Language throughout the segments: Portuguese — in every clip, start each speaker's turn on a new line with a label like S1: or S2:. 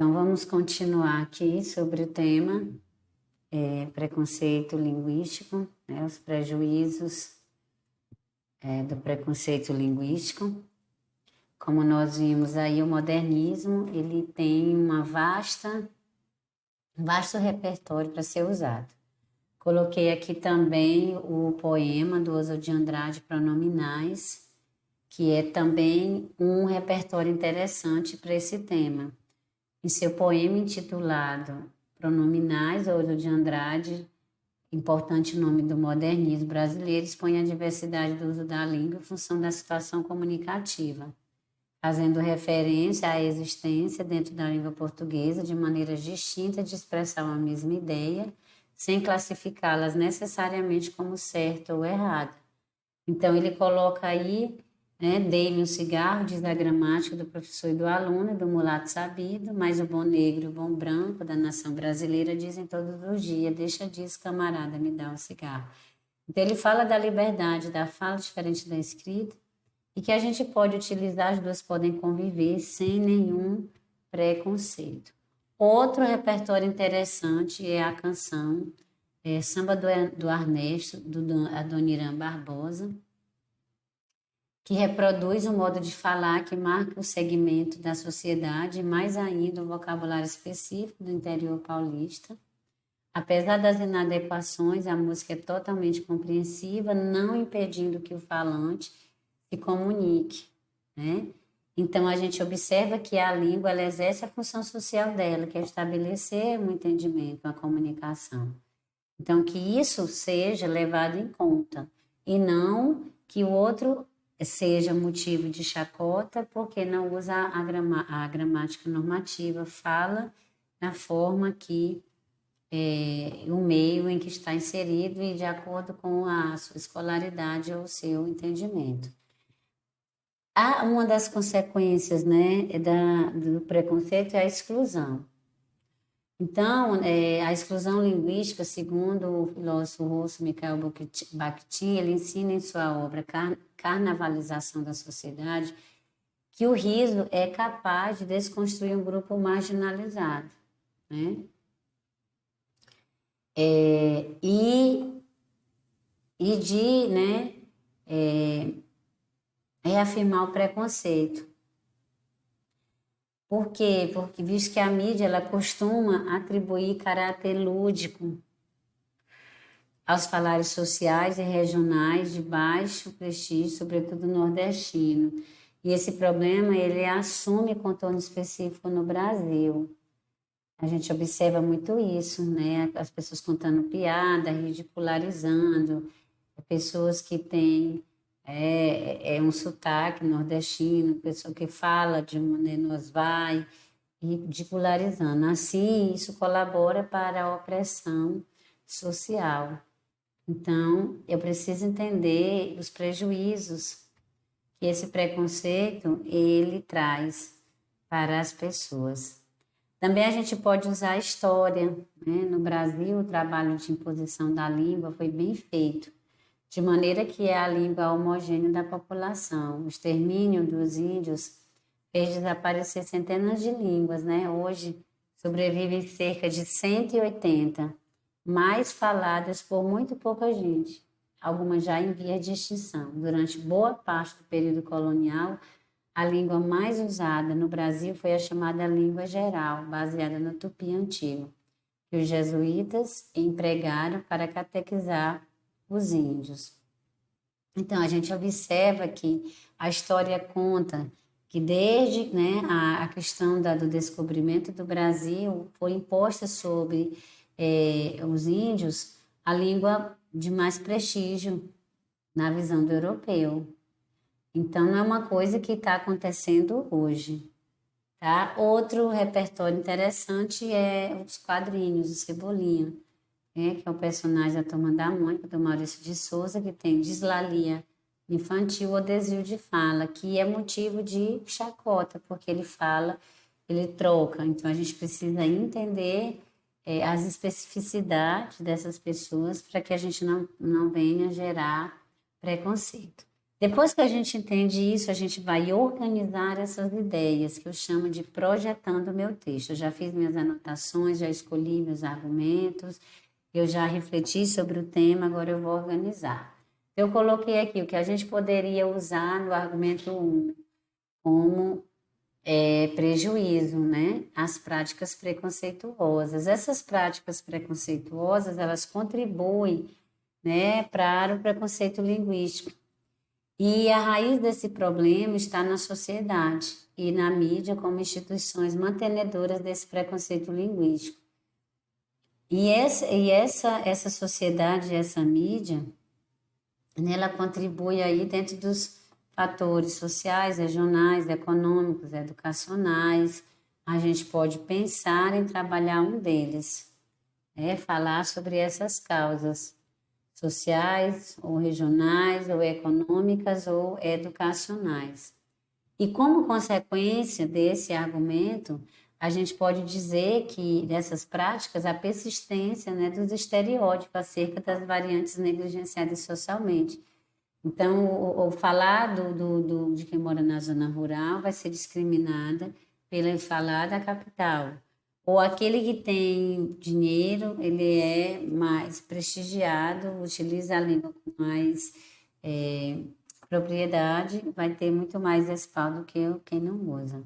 S1: Então, vamos continuar aqui sobre o tema preconceito linguístico, né, os prejuízos do preconceito linguístico. Como nós vimos aí, o modernismo ele tem um vasto repertório para ser usado. Coloquei aqui também o poema do Oswald de Andrade, Pronominais, que é também um repertório interessante para esse tema. Em seu poema intitulado Pronominais, Oswald de Andrade, importante nome do modernismo brasileiro, expõe a diversidade do uso da língua em função da situação comunicativa, fazendo referência à existência dentro da língua portuguesa de maneiras distintas de expressar uma mesma ideia, sem classificá-las necessariamente como certa ou errada. Então, ele coloca aí, dei-me um cigarro, diz a gramática do professor e do aluno, do mulato sabido, mas o bom negro e o bom branco da nação brasileira dizem todos os dias, deixa disso, camarada, me dá um cigarro. Então, ele fala da liberdade da fala, diferente da escrita, e que a gente pode utilizar, as duas podem conviver sem nenhum preconceito. Outro repertório interessante é a canção Samba do Ernesto, do Adoniran Barbosa, que reproduz um modo de falar que marca o segmento da sociedade, mais ainda o vocabulário específico do interior paulista. Apesar das inadequações, a música é totalmente compreensiva, não impedindo que o falante se comunique, né? Então, a gente observa que a língua ela exerce a função social dela, que é estabelecer um entendimento, uma comunicação. Então, que isso seja levado em conta e não que o outro seja motivo de chacota porque não usa a gramática normativa, fala na forma que o meio em que está inserido e de acordo com a sua escolaridade ou o seu entendimento. Uma das consequências, né, do preconceito é a exclusão. Então, a exclusão linguística, segundo o filósofo russo Mikhail Bakhtin, ele ensina em sua obra Carnavalização da Sociedade que o riso é capaz de desconstruir um grupo marginalizado, né? E de, né, reafirmar o preconceito. Por quê? Porque visto que a mídia ela costuma atribuir caráter lúdico aos falares sociais e regionais de baixo prestígio, sobretudo nordestino. E esse problema ele assume contorno específico no Brasil. A gente observa muito isso, né? As pessoas contando piada, ridicularizando, pessoas que têm um sotaque nordestino, pessoa que fala de maneira nos vai, ridicularizando. Assim, isso colabora para a opressão social. Então, eu preciso entender os prejuízos que esse preconceito ele traz para as pessoas. Também a gente pode usar a história, né? No Brasil, o trabalho de imposição da língua foi bem feito, de maneira que é a língua homogênea da população. O extermínio dos índios fez desaparecer centenas de línguas, né? Hoje sobrevivem cerca de 180, mais faladas por muito pouca gente, algumas já em via de extinção. Durante boa parte do período colonial, a língua mais usada no Brasil foi a chamada língua geral, baseada no tupi antigo, que os jesuítas empregaram para catequizar os índios. Então, a gente observa que a história conta que desde, né, a questão do descobrimento do Brasil foi imposta sobre os índios a língua de mais prestígio na visão do europeu. Então, não é uma coisa que está acontecendo hoje, tá? Outro repertório interessante é os quadrinhos, o Cebolinha, que é o personagem da Turma da Mônica, do Maurício de Souza, que tem dislalia infantil ou desvio de fala, que é motivo de chacota, porque ele fala, ele troca. Então, a gente precisa entender as especificidades dessas pessoas para que a gente não venha gerar preconceito. Depois que a gente entende isso, a gente vai organizar essas ideias, que eu chamo de projetando o meu texto. Eu já fiz minhas anotações, já escolhi meus argumentos, eu já refleti sobre o tema, agora eu vou organizar. Eu coloquei aqui o que a gente poderia usar no argumento 1 como prejuízo, né? As práticas preconceituosas. Essas práticas preconceituosas, elas contribuem, né, para o preconceito linguístico. E a raiz desse problema está na sociedade e na mídia como instituições mantenedoras desse preconceito linguístico. Essa sociedade, essa mídia, né, ela contribui aí dentro dos fatores sociais, regionais, econômicos, educacionais. A gente pode pensar em trabalhar um deles, falar sobre essas causas sociais, ou regionais, ou econômicas, ou educacionais. E como consequência desse argumento, a gente pode dizer que dessas práticas a persistência, né, dos estereótipos acerca das variantes negligenciadas socialmente. Então, o falar de quem mora na zona rural vai ser discriminada pelo falar da capital. Ou aquele que tem dinheiro, ele é mais prestigiado, utiliza a língua com mais propriedade, vai ter muito mais respaldo que quem não usa.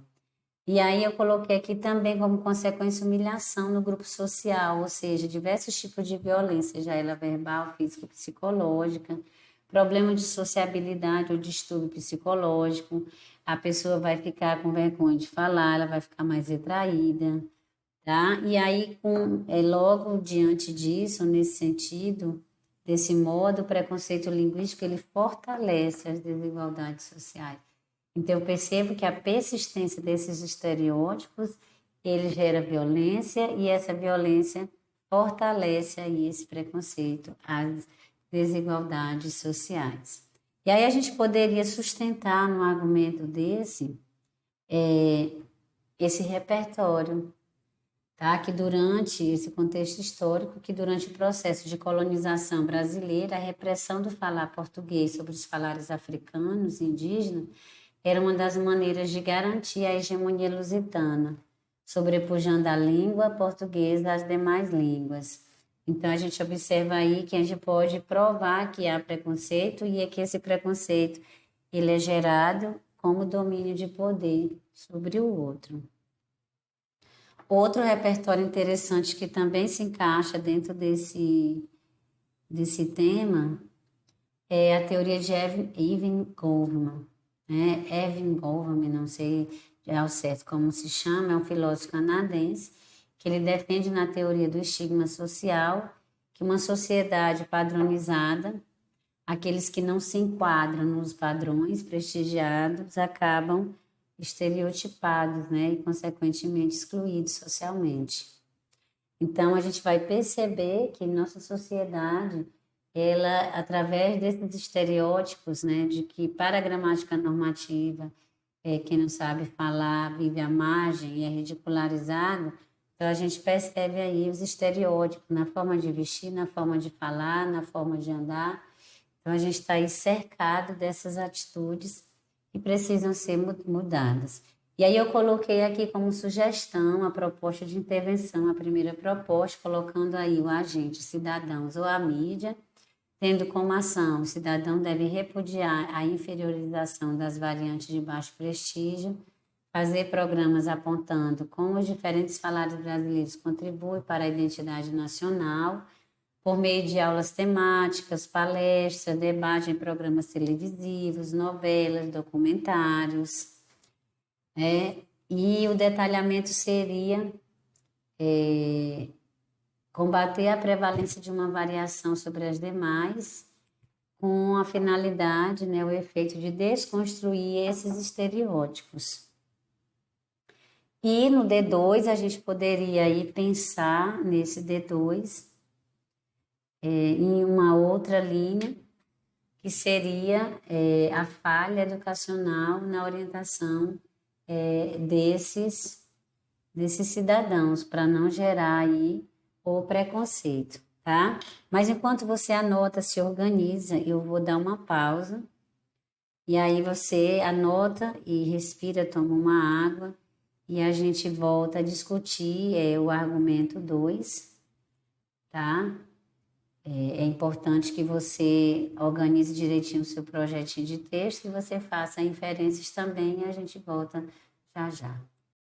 S1: E aí eu coloquei aqui também como consequência humilhação no grupo social, ou seja, diversos tipos de violência, já ela verbal, física, psicológica, problema de sociabilidade ou distúrbio psicológico, a pessoa vai ficar com vergonha de falar, ela vai ficar mais retraída, tá? E aí, logo diante disso, nesse sentido, desse modo, o preconceito linguístico, ele fortalece as desigualdades sociais. Então, eu percebo que a persistência desses estereótipos, ele gera violência e essa violência fortalece aí esse preconceito, as desigualdades sociais. E aí a gente poderia sustentar num argumento desse esse repertório, tá? Que durante esse contexto histórico, que durante o processo de colonização brasileira, a repressão do falar português sobre os falares africanos e indígenas era uma das maneiras de garantir a hegemonia lusitana, sobrepujando a língua portuguesa às demais línguas. Então, a gente observa aí que a gente pode provar que há preconceito e é que esse preconceito ele é gerado como domínio de poder sobre o outro. Outro repertório interessante que também se encaixa dentro desse tema é a teoria de Evan Goldman, né? Evan Goldman, não sei ao certo como se chama, é um filósofo canadense que ele defende na teoria do estigma social que uma sociedade padronizada, aqueles que não se enquadram nos padrões prestigiados acabam estereotipados, né, e consequentemente excluídos socialmente. Então a gente vai perceber que nossa sociedade, ela através desses estereótipos, né, de que para a gramática normativa, quem não sabe falar vive à margem e é ridicularizado, então a gente percebe aí os estereótipos na forma de vestir, na forma de falar, na forma de andar. Então a gente está aí cercado dessas atitudes que precisam ser mudadas. E aí eu coloquei aqui como sugestão a proposta de intervenção, a primeira proposta, colocando aí o agente, cidadãos ou a mídia, tendo como ação, o cidadão deve repudiar a inferiorização das variantes de baixo prestígio, fazer programas apontando como os diferentes falares brasileiros contribuem para a identidade nacional, por meio de aulas temáticas, palestras, debate em programas televisivos, novelas, documentários. E o detalhamento seria combater a prevalência de uma variação sobre as demais, com a finalidade, né, o efeito de desconstruir esses estereótipos. E no D2, a gente poderia aí pensar nesse D2 em uma outra linha, que seria a falha educacional na orientação desses cidadãos, para não gerar aí o preconceito, tá? Mas enquanto você anota, se organiza, eu vou dar uma pausa E aí você anota e respira, toma uma água e a gente volta a discutir o argumento 2, tá? É importante que você organize direitinho o seu projetinho de texto e você faça inferências também e a gente volta já já.